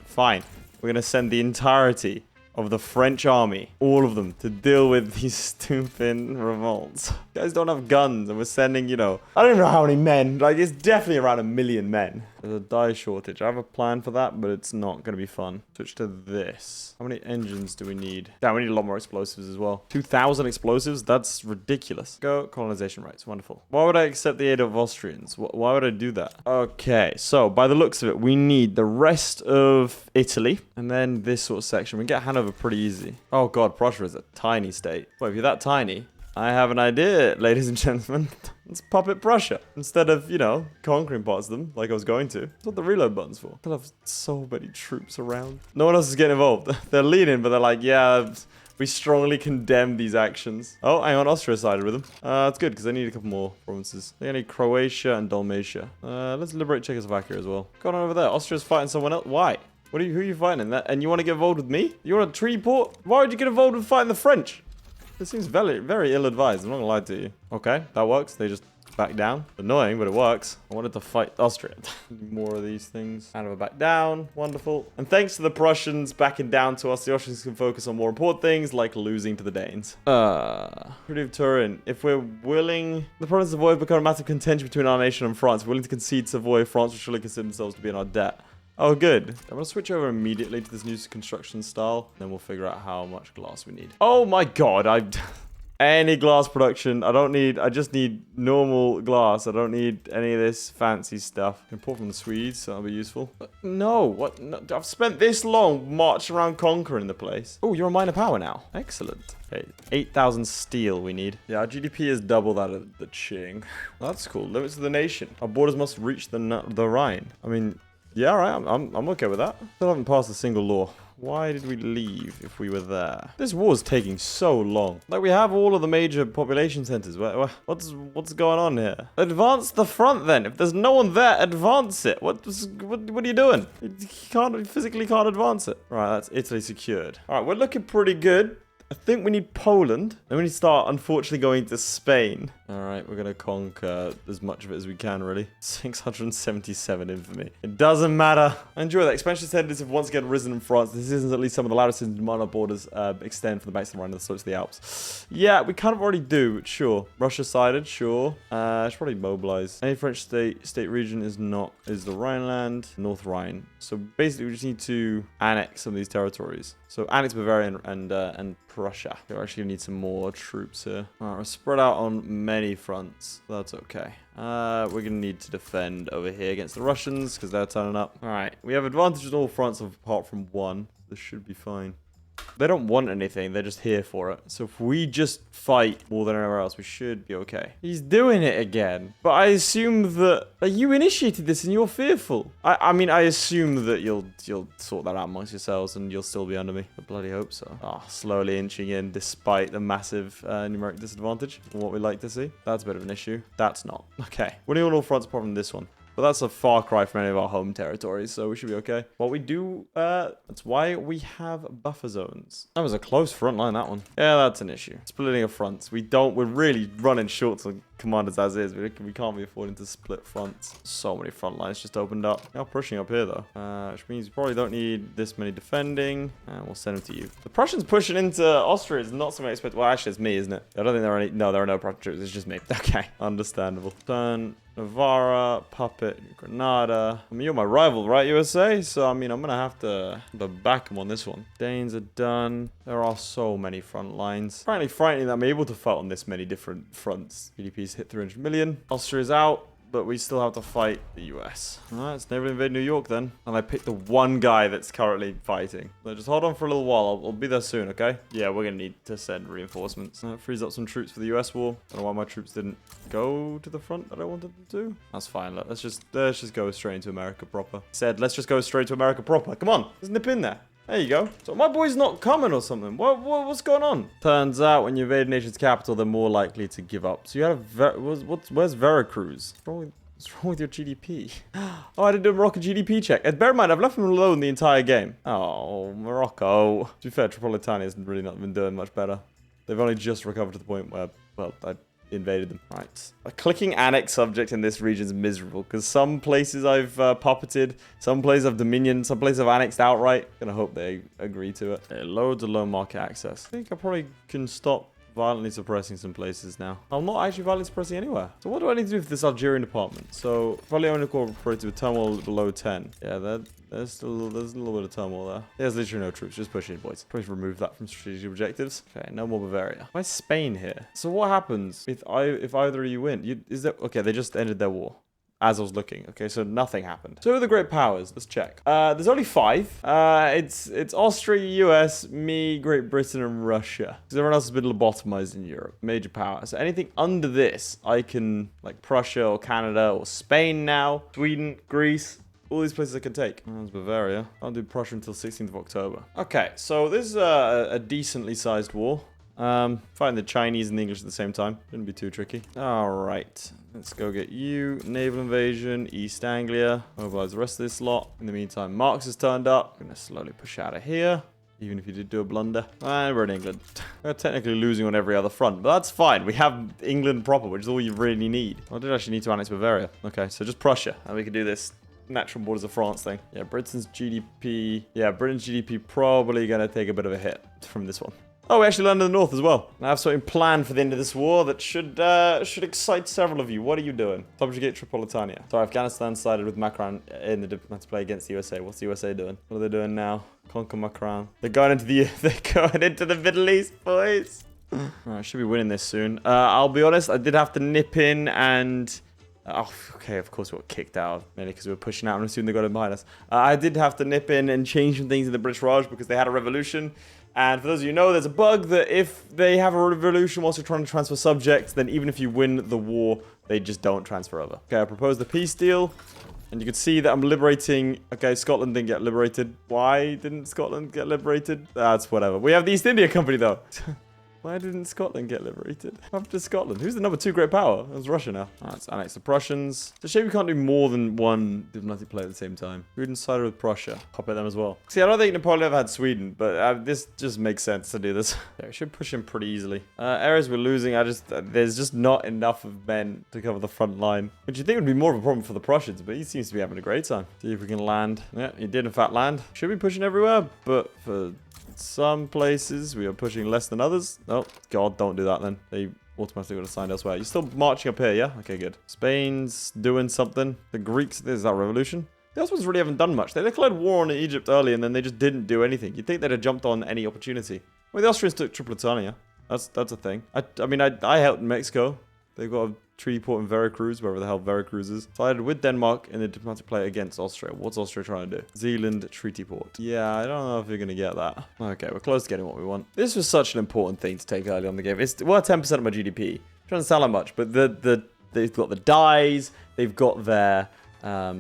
We're going to send the entirety of the French army, all of them, to deal with these stupid revolts. You guys don't have guns, and we're sending, you know, I don't know how many men. Like, it's definitely around 1 million men. There's a die shortage. I have a plan for that, but it's not going to be fun. Switch to this. How many engines do we need? Yeah, we need a lot more explosives as well. 2,000 explosives? That's ridiculous. Go colonization rights. Wonderful. Why would I accept the aid of Austrians? Why would I do that? Okay, so by the looks of it, we need the rest of Italy, and then this sort of section. We can get Hanover pretty easy. Oh god, Prussia is a tiny state. Well, if you're that tiny, I have an idea, ladies and gentlemen. Let's puppet Prussia instead of, you know, conquering parts of them like I was going to. That's what the reload button's for. I have so many troops around. No one else is getting involved. They're leaning, but they're like, yeah, we strongly condemn these actions. Oh, hang on, Austria sided with them. That's good because I need a couple more provinces. I need Croatia and Dalmatia. Let's liberate Czechoslovakia as well. Go on over there. Austria's fighting someone else. Why? Who are you fighting? And you want to get involved with me? You want a treaty port? Why would you get involved with fighting the French? This seems very, very ill-advised. I'm not gonna lie to you. Okay, that works. They just back down. Annoying, but it works. I wanted to fight Austria. More of these things. Hanover back down. Wonderful. And thanks to the Prussians backing down to us, the Austrians can focus on more important things, like losing to the Danes. Treaty of Turin. If we're willing... The province of Savoy have become a massive contention between our nation and France. We're willing to concede Savoy. France will surely consider themselves to be in our debt. Oh, good. I'm going to switch over immediately to this new construction style. Then we'll figure out how much glass we need. Oh my god, any glass production. I just need normal glass. I don't need any of this fancy stuff. Import from the Swedes, so that'll be useful. But no, what? No, I've spent this long marching around conquering the place. Oh, you're a minor power now. Excellent. Okay, 8,000 steel we need. Yeah, our GDP is double that of the Qing. That's cool. Limits of the nation. Our borders must reach the Rhine. I mean... Yeah, all right, I'm okay with that. Still haven't passed a single law. Why did we leave if we were there? This war's taking so long. Like, we have all of the major population centers. What's going on here? Advance the front, then. If there's no one there, advance it. What are you doing? You physically can't advance it. Right, that's Italy secured. All right, we're looking pretty good. I think we need Poland. Then we need to start, unfortunately, going to Spain. All right, we're going to conquer as much of it as we can, really. 677 infamy. It doesn't matter. I enjoy that. Expansion tendencies have once again risen in France. This isn't at least some of the loudest in minor borders extend from the banks of the Rhine to the slopes of the Alps. Yeah, we kind of already do, but sure. Russia-sided, sure. I should probably mobilize. Any French state region is the Rhineland, North Rhine. So basically, we just need to annex some of these territories. So annex Bavaria and Prussia. We actually need some more troops here. All right, we're spread out on many fronts. That's okay. We're going to need to defend over here against the Russians because they're turning up. All right. We have advantage on all fronts apart from one. This should be fine. They don't want anything. They're just here for it. So if we just fight more than anywhere else, we should be okay. He's doing it again. But I assume that you initiated this and you're fearful. I mean, I assume that you'll sort that out amongst yourselves and you'll still be under me. I bloody hope so. Ah, slowly inching in despite the massive numeric disadvantage. What we like to see. That's a bit of an issue. That's not. Okay. Winning on all fronts apart from this one. But that's a far cry from any of our home territories, so we should be okay. What we do, that's why we have buffer zones. That was a close front line, that one. Yeah, that's an issue. Splitting of fronts. We're really running short on commanders as is. We can't be affording to split fronts. So many front lines just opened up. They are pushing up here, though. Which means we probably don't need this many defending. And we'll send them to you. The Prussians pushing into Austria is not something I expect. Well, actually, it's me, isn't it? I don't think there are any... No, there are no Prussian troops. It's just me. Okay, understandable. Turn... Navarra, Puppet, Granada. I mean, you're my rival, right, USA? So, I mean, I'm going to have to back them on this one. Danes are done. There are so many front lines. Frankly, frightening that I'm able to fight on this many different fronts. GDP's hit 300 million. Austria's out. But we still have to fight the US. Alright, let's never invade New York then. And I picked the one guy that's currently fighting. So just hold on for a little while. I'll be there soon, okay? Yeah, we're going to need to send reinforcements. That frees up some troops for the US war. Don't know why my troops didn't go to the front that I wanted them to. That's fine. Look, let's just go straight into America proper. Let's just go straight to America proper. Come on, let's nip in there. There you go. So my boy's not coming or something. What's going on? Turns out when you invade a nation's capital, they're more likely to give up. So you have where's Veracruz? What's wrong with your GDP? Oh, I didn't do a Moroccan GDP check. And bear in mind, I've left them alone the entire game. Oh, Morocco. To be fair, Tripolitania's really not been doing much better. They've only just recovered to the point where, well, I invaded them. Right. Clicking annex subject in this region is miserable because some places I've puppeted, some places I've dominion, some places I've annexed outright. Gonna hope they agree to it. Okay, loads of low market access. I think I probably can stop violently suppressing some places now. I'm not actually violently suppressing anywhere. So what do I need to do for this Algerian department? So probably only incorporated with turmoil below 10. Yeah, there's a little bit of turmoil there. There's literally no troops. Just push in, boys. Probably remove that from strategic objectives. Okay, no more Bavaria. Why is Spain here? So what happens if either of you win? Okay, they just ended their war. As I was looking. Okay, so nothing happened. So who are the great powers? Let's check. There's only 5. It's Austria, US, me, Great Britain, and Russia. Because everyone else has been lobotomized in Europe. Major power. So anything under this, I can, like Prussia or Canada or Spain now. Sweden, Greece. All these places I can take. That's Bavaria. I'll do Prussia until 16th of October. Okay, so this is a decently sized war. Fighting the Chinese and the English at the same time. Shouldn't be too tricky. Alright. Let's go get you. Naval invasion. East Anglia. Mobilize the rest of this lot. In the meantime, Marx has turned up. I'm going to slowly push out of here. Even if you did do a blunder. And we're in England. We're technically losing on every other front. But that's fine. We have England proper, which is all you really need. I did actually need to annex Bavaria. Okay, so just Prussia. And we can do this natural borders of France thing. Yeah, Britain's GDP. Yeah, Britain's GDP probably going to take a bit of a hit from this one. Oh, we actually landed in the north as well. I have something planned for the end of this war that should excite several of you. What are you doing? Subjugate Tripolitania. Sorry, Afghanistan sided with Macron in the diplomatic play against the USA. What's the USA doing? What are they doing now? Conquer Macron. They're going into the Middle East, boys. Alright, should be winning this soon. I'll be honest, I did have to nip in and... Oh, okay, of course we got kicked out, mainly because we were pushing out and soon they got in behind us. I did have to nip in and change some things in the British Raj because they had a revolution. And for those of you who know, there's a bug that if they have a revolution whilst you're trying to transfer subjects, then even if you win the war, they just don't transfer over. Okay, I proposed the peace deal. And you can see that I'm liberating... Okay, Scotland didn't get liberated. Why didn't Scotland get liberated? That's whatever. We have the East India Company, though. Why didn't Scotland get liberated? After Scotland. Who's the number 2 great power? It's Russia now. Alright, let's annex the Prussians. It's a shame we can't do more than one diplomatic play at the same time. Sweden sided with Prussia. Pop at them as well. See, I don't think Napoleon ever had Sweden, but this just makes sense to do this. Yeah, we should push him pretty easily. Areas we're losing, there's just not enough of men to cover the front line. Which you think would be more of a problem for the Prussians, but he seems to be having a great time. See if we can land. Yeah, he did in fact land. Should be pushing everywhere, but for... some places we are pushing less than others. Oh, God, don't do that then. They automatically got assigned elsewhere. You're still marching up here, yeah? Okay, good. Spain's doing something. The Greeks, there's that revolution. The Ottomans really haven't done much. They declared war on Egypt early and then they just didn't do anything. You'd think they'd have jumped on any opportunity. Well, the Austrians took Tripolitania. That's a thing. I mean, I helped Mexico. They've got a treaty port in Veracruz, wherever the hell Veracruz is. Sided with Denmark in the diplomatic play against Austria. What's Austria trying to do? Zealand treaty port. Yeah, I don't know if you're going to get that. Okay, we're close to getting what we want. This was such an important thing to take early on the game. It's worth 10% of my GDP. Doesn't sound like much, but they've got the dyes, they've got their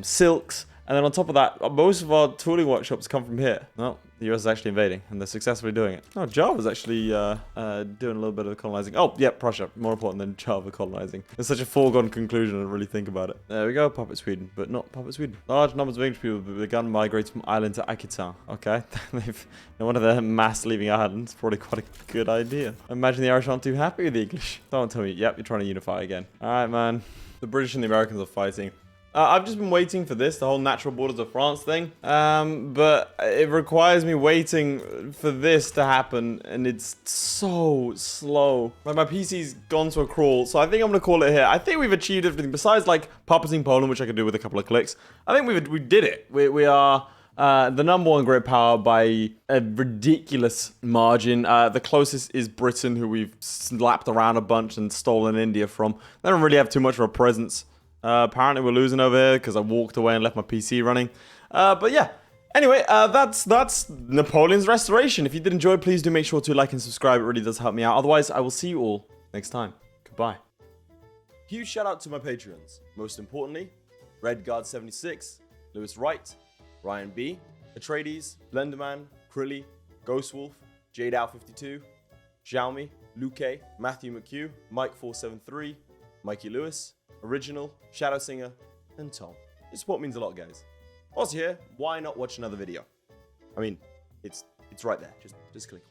silks, and then on top of that, most of our tooling workshops come from here. Well, the US is actually invading, and they're successfully doing it. Oh, Java's actually doing a little bit of colonizing. Oh, yeah, Prussia. More important than Java colonizing. It's such a foregone conclusion, I don't really think about it. There we go, Puppet Sweden, but not Puppet Sweden. Large numbers of English people have begun migrating from Ireland to Aquitaine. Okay, one of their mass leaving Ireland. It's probably quite a good idea. Imagine the Irish aren't too happy with the English. Don't tell me, yep, you're trying to unify again. All right, man. The British and the Americans are fighting. I've just been waiting for this, the whole natural borders of France thing. But it requires me waiting for this to happen, and it's so slow. Like, my PC's gone to a crawl, so I think I'm going to call it here. I think we've achieved everything, besides, like, puppeting Poland, which I could do with a couple of clicks. I think we did it. We are the #1 grid power by a ridiculous margin. The closest is Britain, who we've slapped around a bunch and stolen India from. They don't really have too much of a presence. Apparently we're losing over here because I walked away and left my PC running. But yeah. Anyway, that's Napoleon's restoration. If you did enjoy, please do make sure to like and subscribe. It really does help me out. Otherwise, I will see you all next time. Goodbye. Huge shout out to my Patreons. Most importantly, Redguard76, Lewis Wright, Ryan B, Atreides, Blenderman, Crilly, Ghostwolf, JadeOut52, Sjalmi, Luke, Matthew McHugh, Mike473, Mikey Lewis, Orginal, ShadowSinger, and Tom. Your support means a lot, guys. Whilst you're here, why not watch another video? I mean, it's right there. Just click.